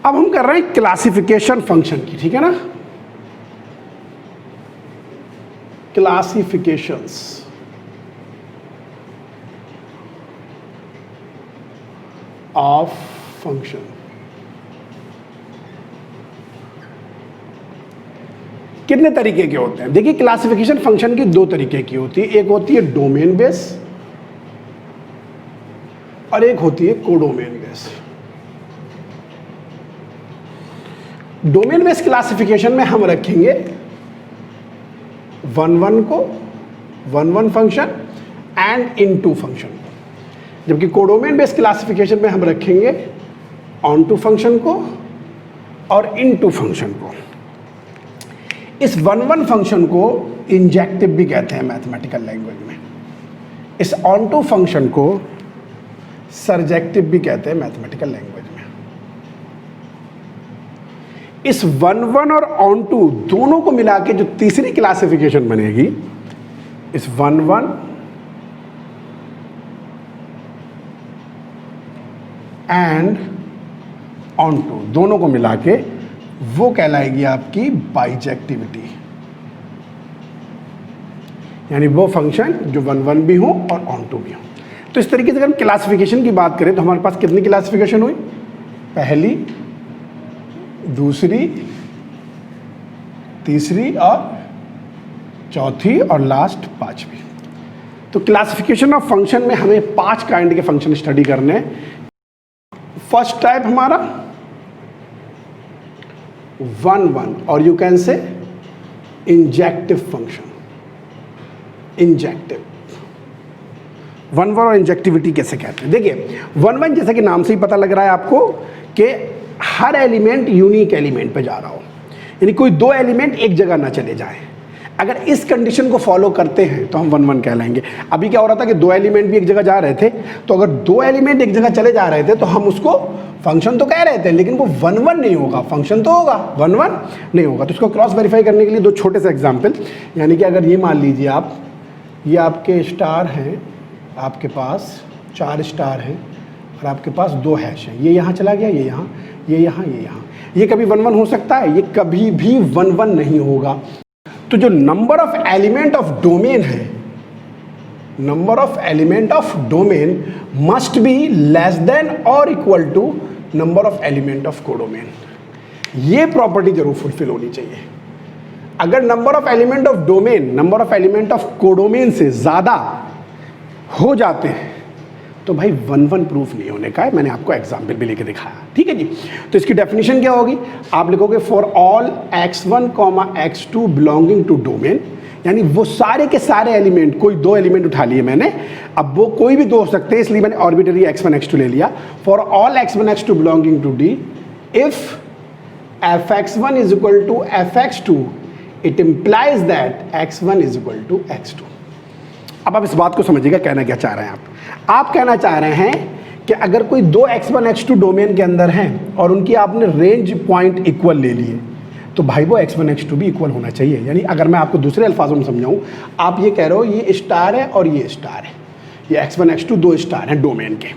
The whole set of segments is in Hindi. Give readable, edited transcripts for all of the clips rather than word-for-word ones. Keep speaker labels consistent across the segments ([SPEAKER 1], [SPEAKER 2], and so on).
[SPEAKER 1] अब हम कर रहे हैं क्लासिफिकेशन फंक्शन की, ठीक है ना, क्लासिफिकेशंस ऑफ फंक्शन। कितने तरीके के होते हैं? देखिए, क्लासिफिकेशन फंक्शन की दो तरीके की होती है, एक होती है डोमेन बेस और एक होती है codomain base. Domain base classification में हम रखेंगे 1-1 को, 1-1 फंक्शन एंड इनटू फंक्शन को, जबकि कोडोमेन बेस क्लासिफिकेशन में हम रखेंगे ऑन टू फंक्शन को और इनटू फंक्शन को। इस 1-1 फंक्शन को इंजेक्टिव भी कहते हैं मैथमेटिकल लैंग्वेज में, इस ऑन टू फंक्शन को सर्जेक्टिव भी कहते हैं मैथमेटिकल लैंग्वेज में। इस 1-1 और ऑन टू दोनों को मिला के जो तीसरी क्लासिफिकेशन बनेगी, इस 1-1 एंड ऑन टू दोनों को मिला के वो कहलाएगी आपकी बाइजेक्टिविटी, यानी वो फंक्शन जो 1-1 भी हो और ऑन टू भी हो। तो इस तरीके से अगर हम क्लासिफिकेशन की बात करें तो हमारे पास कितनी क्लासिफिकेशन हुई? पहली, दूसरी, तीसरी और चौथी और लास्ट पांचवी। तो क्लासिफिकेशन ऑफ फंक्शन में हमें 5 काइंड के फंक्शन स्टडी करने हैं। फर्स्ट टाइप हमारा 1-1 और you can say injective function. Injective 1-1 और इंजेक्टिविटी कैसे कहते हैं? देखिए, 1-1 जैसा कि नाम से ही पता लग रहा है आपको कि हर एलिमेंट यूनिक एलिमेंट पे जा रहा हो, यानी कोई दो एलिमेंट एक जगह ना चले जाए। अगर इस कंडीशन को फॉलो करते हैं तो हम 1-1 कहलाएंगे। अभी क्या हो रहा था कि दो एलिमेंट भी एक जगह जा रहे थे, तो अगर दो एलिमेंट एक जगह चले जा रहे थे तो हम उसको फंक्शन तो कह रहे थे, लेकिन वो 1-1 नहीं होगा, फंक्शन तो होगा, 1-1 नहीं होगा। तो इसको क्रॉस वेरीफाई करने के लिए दो छोटे से एग्जाम्पल, यानी कि अगर ये मान लीजिए आप, ये आपके स्टार हैं, आपके पास 4 स्टार हैं और आपके पास 2 हैश हैं, ये यहाँ चला गया, ये यहाँ, ये यहाँ, ये यहाँ, ये कभी 1-1 हो सकता है? ये कभी भी 1-1 नहीं होगा। तो जो number of element of domain है, number of element of domain must be less than और equal to number of element of codomain. ये प्रॉपर्टी जरूर फुलफिल होनी चाहिए। अगर number of element of domain number of element of codomain से ज्यादा हो जाते हैं तो भाई 1-1 प्रूफ नहीं होने का है। मैंने आपको एग्जाम्पल भी लेके दिखाया, ठीक है जी। तो इसकी डेफिनेशन क्या होगी? आप लिखोगे for all x1, x2 belonging to domain, यानी वो सारे के सारे एलिमेंट, कोई दो एलिमेंट उठा लिए मैंने, अब वो कोई भी दो हो सकते हैं, इसलिए मैंने ऑर्बिटरी x1, x2 ले लिया। For all x1, x2 belonging to d, if fx1 is equal to fx2, it implies that x1 is equal to x2। अब आप इस बात को समझिएगा, कहना क्या चाह रहे हैं आप कहना चाह रहे हैं कि अगर कोई दो x1, x2 डोमेन के अंदर हैं और उनकी आपने रेंज पॉइंट इक्वल ले लिए, तो भाई वो x1, x2 भी इक्वल होना चाहिए। यानी अगर मैं आपको दूसरे अल्फाजों में समझाऊं, आप ये कह रहे हो ये स्टार है और ये स्टार है, ये x1, x2 दो स्टार हैं डोमेन के,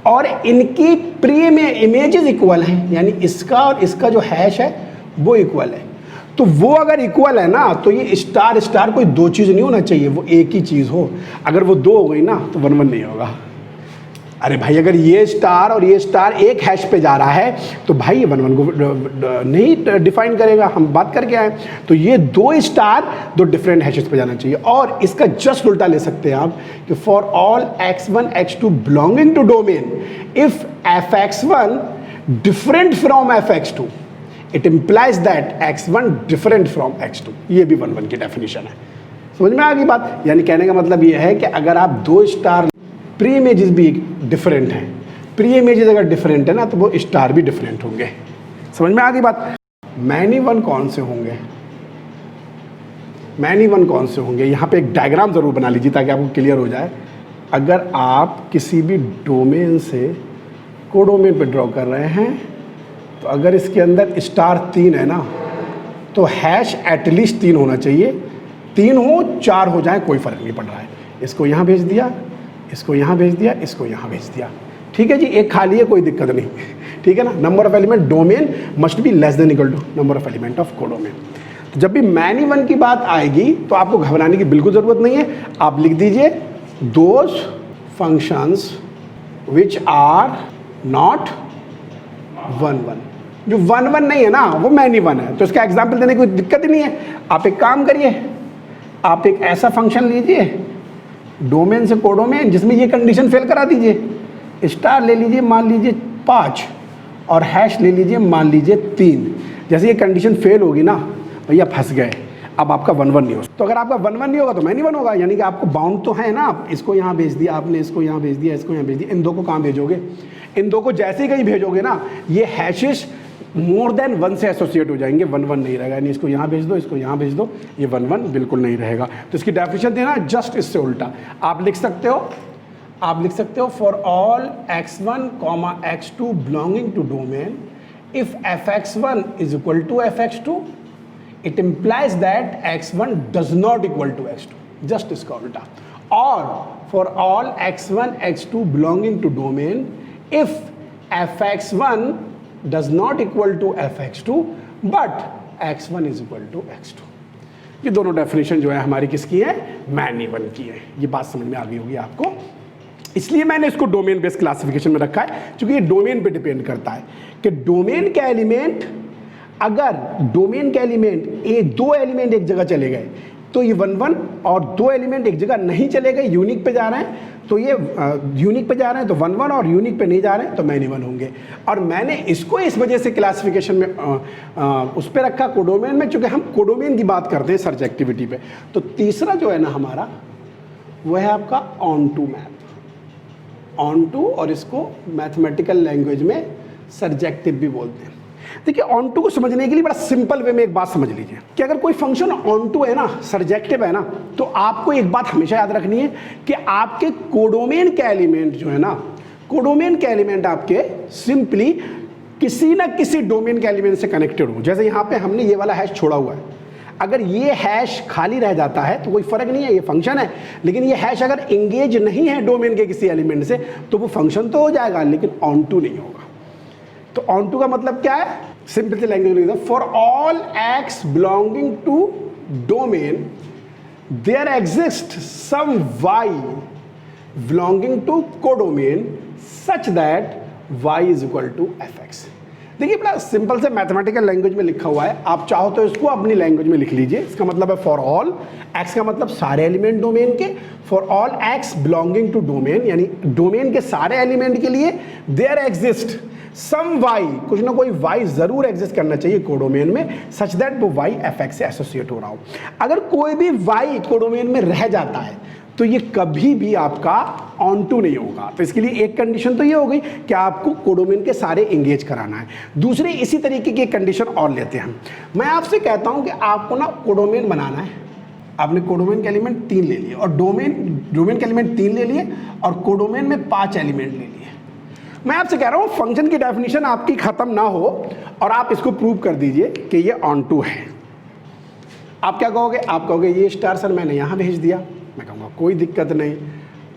[SPEAKER 1] और इनकी प्री में इमेजेस इक्वल हैं, यानी इसका और इसका जो हैश है वो इक्वल है। तो वो अगर इक्वल है ना, तो ये स्टार स्टार कोई दो चीज़ नहीं होना चाहिए, वो एक ही चीज़ हो। अगर वो दो हो गई ना तो 1-1 नहीं होगा। अरे भाई, अगर ये स्टार और ये स्टार एक हैश पे जा रहा है तो भाई ये 1-1 को नहीं डिफाइन करेगा, हम बात करके आए। तो ये दो स्टार दो डिफरेंट हैशेस पे जाना चाहिए। और इसका जस्ट उल्टा ले सकते हैं आप कि for all x1, x2 belonging to domain, if fx1 different from fx2, it implies that x1 different from x2। ये भी 1-1 की डेफिनेशन है। समझ में आ गई बात? यानी कहने का मतलब ये है कि अगर आप दो स्टार प्री इमेजेस भी डिफरेंट हैं, प्री इमेजेस अगर डिफरेंट है ना, तो वो स्टार भी डिफरेंट होंगे। समझ में आ गई बात? मैनी वन कौन से होंगे? मैनी वन कौन से होंगे? यहाँ पे एक डायग्राम जरूर बना लीजिए ताकि आपको क्लियर हो जाए। अगर आप किसी भी डोमेन से कोडोमेन पे ड्रॉ कर रहे हैं, तो अगर इसके अंदर स्टार 3 है ना, तो हैश एटलीस्ट 3 होना चाहिए। 3 हो 4 हो जाए कोई फर्क नहीं पड़ रहा है। इसको यहाँ भेज दिया, इसको यहाँ भेज दिया, इसको यहाँ भेज दिया, ठीक है जी। एक खाली है, कोई दिक्कत नहीं, ठीक है ना, number of element domain must be less than equal to number of element of codomain. तो जब भी मैनी वन की बात आएगी तो आपको घबराने की बिल्कुल ज़रूरत नहीं है, आप लिख दीजिए those functions which are not one one. जो वन वन नहीं है ना वो मैनी वन है, तो इसका एग्जाम्पल देने की कोई दिक्कत ही नहीं है। आप एक काम करिए, आप एक ऐसा फंक्शन लीजिए डोमेन से कोडोमेन जिसमें ये कंडीशन फेल करा दीजिए। स्टार ले लीजिए मान लीजिए 5 और हैश ले लीजिए मान लीजिए 3। जैसे ये कंडीशन फेल होगी ना भैया फंस गए, अब आपका वन वन नहीं हो। तो अगर आपका वन वन नहीं होगा तो मैनी वन होगा, यानी कि आपको बाउंड तो है ना, आप इसको यहाँ भेज दिया आपने, इसको यहाँ भेज दिया, इसको यहाँ भेज दिया, इन दो को कहाँ भेजोगे? इन दो को जैसे ही कहीं भेजोगे ना ये हैशेस मोर देन वन से एसोसिएट हो जाएंगे, वन वन नहीं रहेगा। यानी इसको यहाँ भेज दो, इसको यहाँ भेज दो, ये वन वन बिल्कुल नहीं रहेगा। तो इसकी डेफिनेशन देना जस्ट इससे उल्टा आप लिख सकते हो, for all x1, x2 belonging to domain if fx1 is equal to fx2 it implies that x1 does not equal to x2, just इसका उल्टा। और for all x1 x2 belonging to domain if fx1 does not equal to fx2 but x1 is equal to x2। ये दोनों डेफिनेशन जो है हमारी किसकी है? मैनी वन की है। ये बात समझ में आ गई होगी आपको, इसलिए मैंने इसको डोमेन बेस्ड क्लासिफिकेशन में रखा है, क्योंकि ये डोमेन पे डिपेंड करता है कि डोमेन के एलिमेंट, अगर डोमेन के एलिमेंट ये दो एलिमेंट एक जगह चले गए तो ये वन वन, और दो एलिमेंट एक जगह नहीं चले गए यूनिक पे जा रहे हैं तो ये यूनिक पे जा रहे हैं तो वन वन, और यूनिक पे नहीं जा रहे हैं तो मैनी वन होंगे। और मैंने इसको इस वजह से क्लासिफिकेशन में उस पर रखा कोडोमेन में, चूंकि हम कोडोमेन की बात करते हैं सर्च एक्टिविटी पे। तो तीसरा जो है ना हमारा वो है आपका ऑन टू मैप, ऑन टू, और इसको मैथमेटिकल लैंग्वेज में सर्जेक्टिव भी बोलते हैं। देखिए ऑन टू को समझने के लिए बड़ा सिंपल वे में एक बात समझ लीजिए कि अगर कोई फंक्शन ऑन टू है ना, सर्जेक्टिव है ना, तो आपको एक बात हमेशा याद रखनी है कि आपके कोडोमेन के एलिमेंट जो है ना, कोडोमेन के एलिमेंट आपके सिंपली किसी ना किसी डोमेन के एलिमेंट से कनेक्टेड हो। जैसे यहाँ पे हमने ये वाला हैश छोड़ा हुआ है, अगर ये हैश खाली रह जाता है तो कोई फर्क नहीं है, ये फंक्शन है, लेकिन ये हैश अगर एंगेज नहीं है डोमेन के किसी एलिमेंट से तो वो फंक्शन तो हो जाएगा लेकिन ऑन टू नहीं होगा। तो ऑन टू का मतलब क्या है? सिंपल सी लैंग्वेज लिख दो, for all x belonging to domain there exist some y belonging to codomain such that y is equal to f x. देखिए बड़ा सिंपल से मैथमेटिकल लैंग्वेज में लिखा हुआ है, आप चाहो तो इसको अपनी लैंग्वेज में लिख लीजिए। इसका मतलब है फॉर ऑल एक्स का मतलब सारे एलिमेंट डोमेन के, for all x belonging to domain यानी डोमेन के सारे एलिमेंट के लिए देयर एग्जिस्ट सम वाई, कुछ ना कोई वाई जरूर एग्जिस्ट करना चाहिए कोडोमेन में, सच दैट वो वाई एफ एक्स से एसोसिएट हो रहा हो। अगर कोई भी वाई कोडोमेन में रह जाता है तो ये कभी भी आपका ऑन टू नहीं होगा। तो इसके लिए एक कंडीशन तो ये हो गई कि आपको कोडोमेन के सारे एंगेज कराना है। दूसरी इसी तरीके की एक कंडीशन और लेते हैं हम। मैं आपसे कहता हूं कि आपको ना कोडोमेन बनाना है, आपने कोडोमेन के एलिमेंट 3 ले लिए और डोमेन के एलिमेंट 3 ले लिए और कोडोमेन में 5 एलिमेंट ले लिए। मैं आपसे कह रहा हूं फंक्शन की डेफिनेशन आपकी खत्म ना हो और आप इसको प्रूव कर दीजिए कि ये ऑन टू है। आप क्या कहोगे? आप कहोगे ये स्टार सर मैंने यहां भेज दिया। मैं कहूँगा कोई दिक्कत नहीं।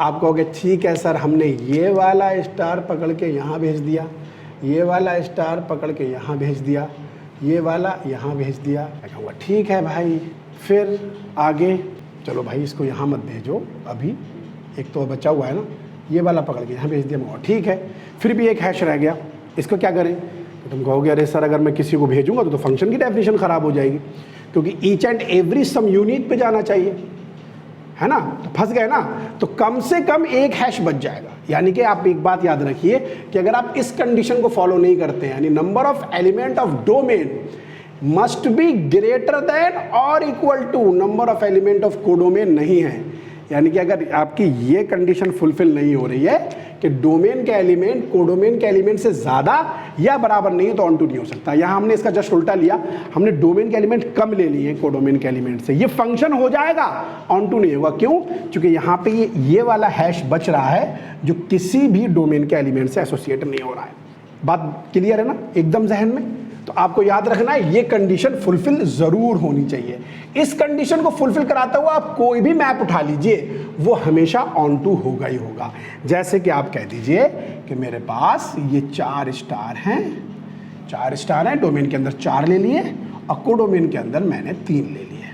[SPEAKER 1] आप कहोगे ठीक है सर हमने ये वाला स्टार पकड़ के यहाँ भेज दिया, ये वाला स्टार पकड़ के यहाँ भेज दिया, ये वाला यहाँ भेज दिया। मैं कहूँगा ठीक है भाई, फिर आगे चलो भाई इसको यहाँ मत भेजो, अभी एक तो बचा हुआ है ना, ये वाला पकड़ के यहाँ भेज दिया। मैं ठीक है, फिर भी एक हैश रह गया, इसको क्या करें? तो तुम कहोगे अरे सर अगर मैं किसी को भेजूँगा तो फंक्शन की डेफिनेशन ख़राब हो जाएगी, क्योंकि each and every some unit पे जाना चाहिए, है ना? तो फंस गए ना। तो कम से कम एक हैश बच जाएगा। यानी कि आप एक बात याद रखिए कि अगर आप इस कंडीशन को फॉलो नहीं करते हैं, यानी number of element of domain must be greater than और equal to number of element of codomain नहीं है, यानी कि अगर आपकी ये कंडीशन फुलफिल नहीं हो रही है कि डोमेन के एलिमेंट कोडोमेन के एलिमेंट से ज़्यादा या बराबर नहीं है तो ऑन टू नहीं हो सकता। यहाँ हमने इसका जस्ट उल्टा लिया, हमने डोमेन के एलिमेंट कम ले लिए कोडोमेन के एलिमेंट से, ये फंक्शन हो जाएगा, ऑन टू नहीं होगा। क्यों? क्योंकि यहाँ पे ये वाला हैश बच रहा है जो किसी भी डोमेन के एलिमेंट से एसोसिएट नहीं हो रहा है। बात क्लियर है ना एकदम जहन में? तो आपको याद रखना है ये कंडीशन फुलफिल जरूर होनी चाहिए। इस कंडीशन को फुलफिल कराता हुआ आप कोई भी मैप उठा लीजिए वो हमेशा ऑन टू होगा ही होगा। जैसे कि आप कह दीजिए कि मेरे पास ये 4 स्टार हैं, 4 स्टार हैं, डोमेन के अंदर 4 ले लिए और कोडोमेन के अंदर मैंने 3 ले लिए,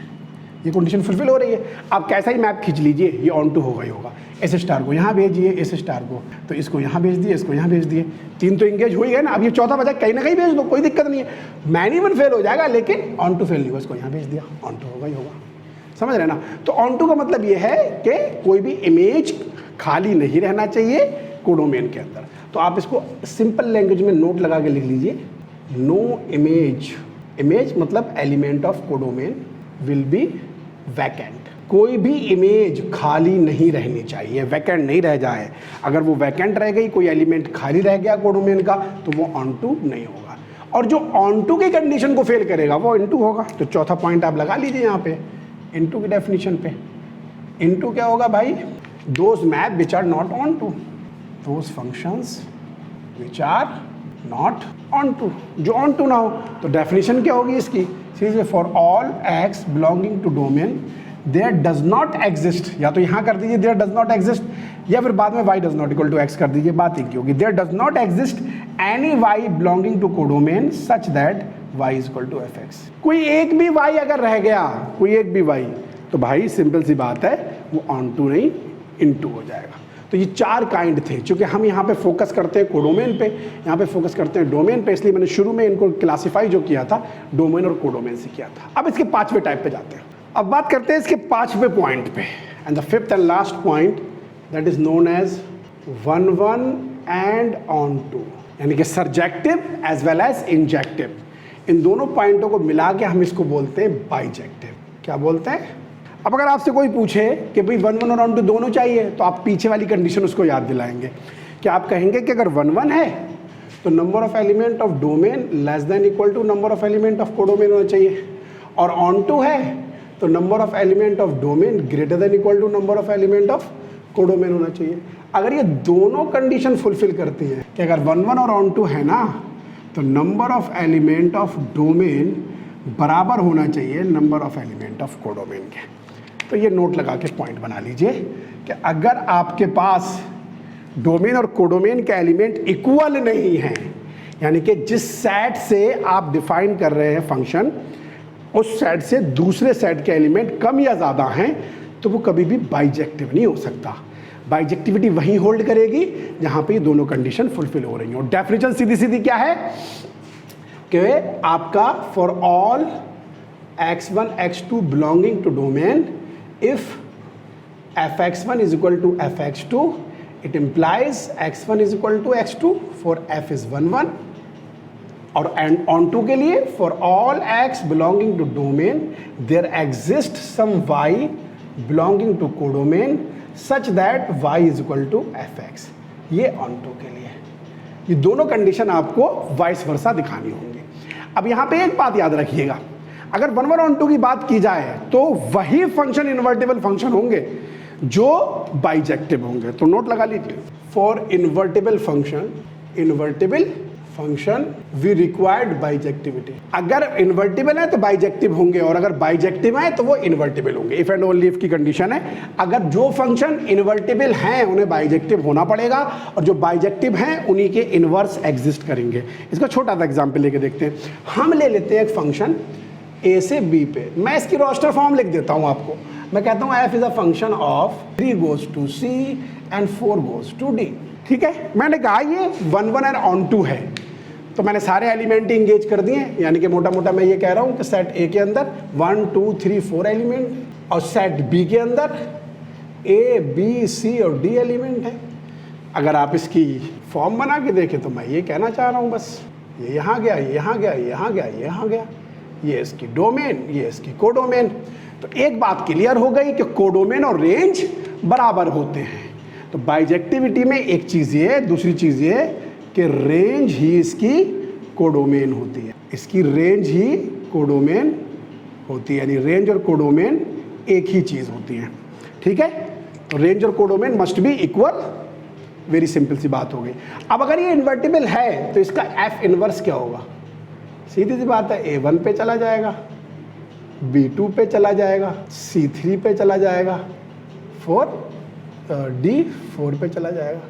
[SPEAKER 1] ये कंडीशन फुलफिल हो रही है। आप कैसा ही मैप खींच लीजिए ये ऑन टू होगा ही होगा। इस स्टार को यहाँ भेजिए, इस स्टार को, तो इसको यहाँ भेज दिए, इसको यहाँ भेज दिए, 3 तो इंगेज हो ही गए ना। अब ये चौथा बचा, कहीं ना कहीं भेज दो, कोई दिक्कत नहीं है। मैन्युअल फेल हो जाएगा लेकिन ऑन टू फेल नहीं होगा, इसको यहाँ भेज दिया, ऑन टू होगा ही होगा। समझ रहे ना? तो ऑन टू का मतलब ये है कि कोई भी इमेज खाली नहीं रहना चाहिए कोडोमेन के अंदर। तो आप इसको सिंपल लैंग्वेज में नोट लगा के लिख लीजिए, नो इमेज मतलब element of codomain will be vacant. कोई भी इमेज खाली नहीं रहनी चाहिए, वैकेंट नहीं रह जाए। अगर वो वैकेंट रह गई, कोई एलिमेंट खाली रह गया कोडोमेन का, तो वो ऑन टू नहीं होगा। और जो ऑन टू की कंडीशन को फेल करेगा वो इनटू होगा। तो चौथा पॉइंट आप लगा लीजिए यहाँ पे इनटू की डेफिनेशन पे। इनटू क्या होगा भाई? Those map which are not onto, those functions which are not onto, जो ऑन टू ना हो। तो डेफिनेशन क्या होगी इसकी? सीधे for all x belonging to domain there does not exist, या तो यहाँ कर दीजिए देयर डज नॉट एग्जिस्ट, या फिर बाद में y does not equal to x कर दीजिए, बात एक ही होगी। There does not exist any y belonging to codomain such that y is equal to f x. कोई एक भी वाई अगर रह गया, कोई एक भी वाई, तो भाई सिंपल सी बात है वो ऑन टू नहीं इनटू हो जाएगा। तो ये 4 काइंड थे। चूंकि हम यहाँ पे फोकस करते हैं कोडोमेन पे, यहाँ पे फोकस करते हैं डोमेन पे, इसलिए मैंने शुरू में इनको क्लासिफाई जो किया था डोमेन और कोडोमेन से किया था। अब इसके 5वें टाइप पे जाते हैं। अब बात करते हैं इसके 5वें पॉइंट पे, and the 5th and last point that is known as 1-1 and onto, यानी कि surjective as well as injective. इन दोनों पॉइंटों को मिला के हम इसको बोलते हैं बाइजेक्टिव। क्या बोलते हैं? अब अगर आपसे कोई पूछे कि भाई 1-1 और ऑन टू दोनों चाहिए, तो आप पीछे वाली कंडीशन उसको याद दिलाएंगे कि आप कहेंगे कि अगर 1-1 है तो number of element of domain less than equal to number of element of codomain होना चाहिए, और ऑन टू है तो number of element of domain greater than equal to number of element of codomain होना चाहिए। अगर ये दोनों कंडीशन फुलफिल करती है कि अगर 1-1 और ऑन टू है ना, तो number of element of domain बराबर होना चाहिए number of element of codomain के। तो ये नोट लगा के पॉइंट बना लीजिए कि अगर आपके पास डोमेन और कोडोमेन के एलिमेंट इक्वल नहीं हैं, यानी कि जिस सेट से आप डिफाइन कर रहे हैं फंक्शन, उस सेट से दूसरे सेट के एलिमेंट कम या ज़्यादा हैं, तो वो कभी भी बाइजेक्टिव नहीं हो सकता। बाइजेक्टिविटी वहीं होल्ड करेगी जहाँ पे ये दोनों कंडीशन फुलफिल हो रही हैं। और डेफिनेशन सीधी सीधी क्या है कि आपका for all x1 x2 belonging to domain, if fx1 is equal to fx2, it implies x1 is equal to x2 for f is 1-1, और and on to के लिए for all x belonging to domain there exists some y belonging to codomain such that y is equal to fx। ये on to के लिए, ये दोनों कंडीशन आपको वाइस वर्सा दिखानी होंगी। अब यहाँ पे एक बात याद रखिएगा, अगर 1-1 ऑन टू की बात की जाए तो वही फंक्शन इन्वर्टिबल फंक्शन होंगे जो बाइजेक्टिव होंगे। तो नोट लगा लीजिए, for invertible function we required bijectivity. अगर इन्वर्टिबल है तो बाइजेक्टिव होंगे, और अगर बाइजेक्टिव है तो वो इन्वर्टिबल होंगे। इफ एंड ओनली इफ की कंडीशन है। अगर जो फंक्शन इन्वर्टिबल हैं उन्हें बाइजेक्टिव होना पड़ेगा, और जो बाइजेक्टिव हैं उन्हीं के इनवर्स एग्जिस्ट करेंगे। इसका छोटा सा एग्जाम्पल लेके देखते हैं। हम ले लेते हैं एक फंक्शन ए से बी पे, मैं इसकी रोस्टर फॉर्म लिख देता हूँ आपको। मैं कहता हूँ f is a function of 3 goes to c and 4 goes to d। ठीक है, मैंने कहा ये 1-1 एंड ऑन टू है, तो मैंने सारे एलिमेंट इंगेज कर दिए, यानी कि मोटा मोटा मैं ये कह रहा हूँ कि सेट ए के अंदर 1 2 3 4 एलिमेंट, और सेट बी के अंदर ए बी सी और डी एलिमेंट है। अगर आप इसकी फॉर्म बना के देखें तो मैं ये कहना चाह रहा हूँ, बस ये यहाँ गया, ये यहाँ गया, ये यहाँ गया, ये यहाँ गया, ये इसकी डोमेन, ये इसकी कोडोमेन। तो एक बात क्लियर हो गई कि कोडोमेन और रेंज बराबर होते हैं। तो बाइजेक्टिविटी में एक चीज़ ये, दूसरी चीज़ ये कि रेंज ही इसकी कोडोमेन होती है, इसकी रेंज ही कोडोमेन होती है, यानी रेंज और कोडोमेन एक ही चीज़ होती है। ठीक है, तो रेंज और codomain must be equal. Very simple सी बात हो गई। अब अगर ये इन्वर्टिबल है तो इसका एफ इनवर्स क्या होगा? सीधी सी बात है, A1 पे चला जाएगा, B2 पे चला जाएगा, C3 पे चला जाएगा, D4 पे चला जाएगा।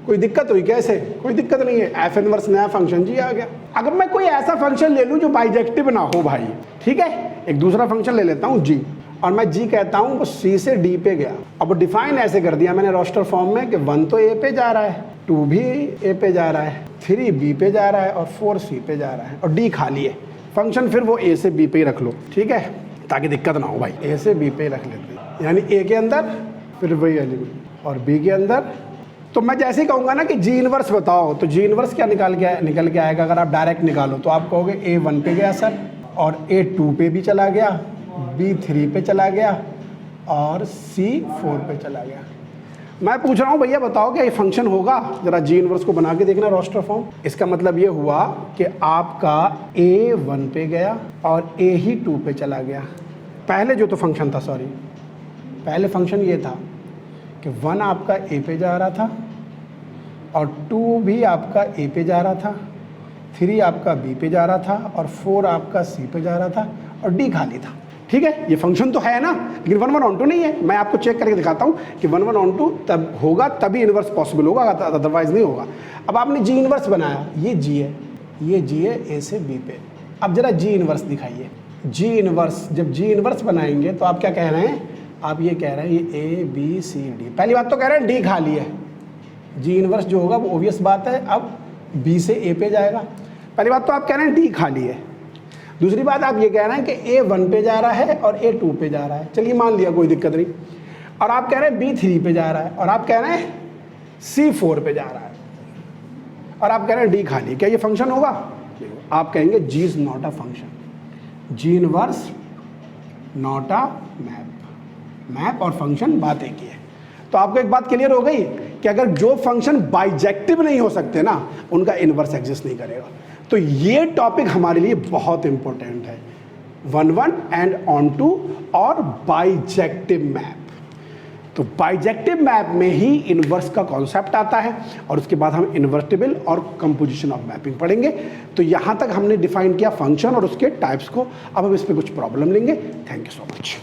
[SPEAKER 1] कोई दिक्कत हुई कैसे? कोई दिक्कत नहीं है, एफ इनवर्स नया फंक्शन जी आ गया। अगर मैं कोई ऐसा फंक्शन ले लूं जो बाइजेक्टिव ना हो भाई, ठीक है, एक दूसरा फंक्शन ले लेता हूं जी, और मैं जी कहता हूं वो C से D पे गया। अब डिफाइन ऐसे कर दिया मैंने रोस्टर फॉर्म में कि 1 तो A पे जा रहा है, 2 भी A पे जा रहा है, 3 B पे जा रहा है और 4 C पे जा रहा है और D खाली है। फंक्शन फिर वो A से B पे ही रख लो, ठीक है, ताकि दिक्कत ना हो भाई। A से B पे ही रख लेते हैं, यानी A के अंदर फिर वही एलिमेंट और B के अंदर। तो मैं जैसे ही कहूँगा ना कि जी इनवर्स बताओ, तो जी इनवर्स क्या निकल के आएगा? अगर आप डायरेक्ट निकालो तो आप कहोगे A1 पे गया सर, और A2 पे भी चला गया, B3 पे चला गया और C4 पे चला गया। मैं पूछ रहा हूँ भैया बताओ क्या ये फंक्शन होगा? जरा जी इनवर्स को बना के देखना रोस्टर फॉर्म। इसका मतलब ये हुआ कि आपका A1 पे गया और A ही 2 पे चला गया। पहले जो तो फंक्शन था, सॉरी, पहले फंक्शन ये था कि 1 आपका A पे जा रहा था और 2 भी आपका A पे जा रहा था, 3 आपका B पे जा रहा था और 4 आपका C पे जा रहा था और D खाली था। ठीक है, ये फंक्शन तो है ना, लेकिन 1 1 ऑन 2 नहीं है। मैं आपको चेक करके दिखाता हूँ कि 1 1 ऑन 2 तब होगा, तभी इनवर्स पॉसिबल होगा, अदरवाइज नहीं होगा। अब आपने जी इनवर्स बनाया, ये जी है, ये जी है A से B पे। अब जरा जी इनवर्स दिखाइए। जी इनवर्स, जब जी इनवर्स बनाएंगे तो आप क्या कह रहे हैं? आप ये कह रहे हैं ये A B C D। पहली बात तो कह रहे हैं D खाली है, जी इनवर्स जो होगा वो ओबियस बात है, अब B से A पे जाएगा। पहली बात तो आप कह रहे हैं D खाली है। दूसरी बात आप ये कह रहे हैं कि A1 पे जा रहा है और A2 पे जा रहा है, चलिए मान लिया, कोई दिक्कत नहीं। और आप कह रहे हैं B3 पे जा रहा है और आप कह रहे हैं C4 पे जा रहा है और आप कह रहे हैं D खाली। क्या ये फंक्शन होगा? आप कहेंगे G is not a function, G inverse not a map. Map और फंक्शन बात एक ही है। तो आपको एक बात क्लियर हो गई कि अगर जो फंक्शन बाइजेक्टिव नहीं हो सकते ना, उनका इनवर्स एग्जिस्ट नहीं करेगा। तो ये टॉपिक हमारे लिए बहुत इंपॉर्टेंट है, 1 1 एंड ऑन टू और बाइजेक्टिव मैप। तो बाइजेक्टिव मैप में ही इनवर्स का कॉन्सेप्ट आता है और उसके बाद हम इन्वर्टिबल और कंपोजिशन ऑफ मैपिंग पढ़ेंगे। तो यहाँ तक हमने डिफाइन किया फंक्शन और उसके टाइप्स को। अब हम इस पर कुछ प्रॉब्लम लेंगे। Thank you so much.